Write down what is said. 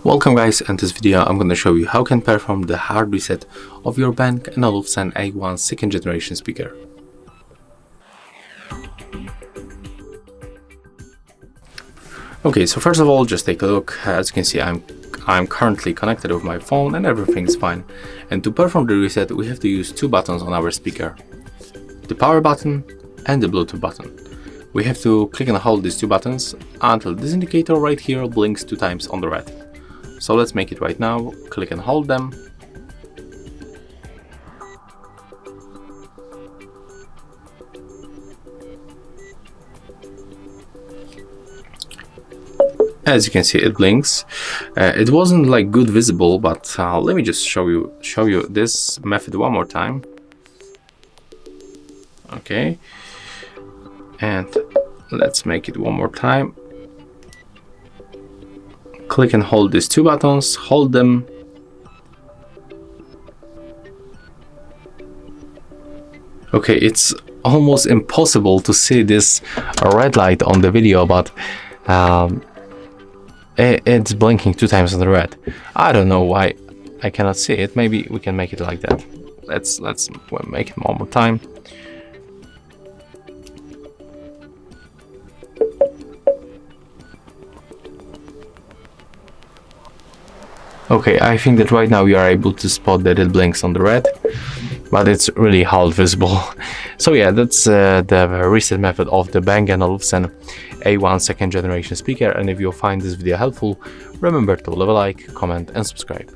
Welcome guys, in this video I'm going to show you how you can perform the hard reset of your Bang Olufsen A1 second generation speaker. Okay, so first of all, just take a look. As you can see, I'm currently connected with my phone and everything is fine. And to perform the reset, we have to use two buttons on our speaker, the power button and the Bluetooth button. We have to click and hold these two buttons until this indicator right here blinks 2 times on the red. So let's make it right now. Click and hold them. As you can see, it blinks. It wasn't like good visible, but let me just show you this method one more time. Okay, and let's make it one more time. Click and hold these two buttons, hold them. Okay, it's almost impossible to see this red light on the video, but it's blinking 2 times on the red. I don't know why I cannot see it. Maybe we can make it like that. Let's make it one more time. Okay, I think that right now we are able to spot that it blinks on the red, but it's really hard visible. So yeah, that's the reset method of the Bang Olufsen A1 second generation speaker. And if you find this video helpful, remember to leave a like, comment and subscribe.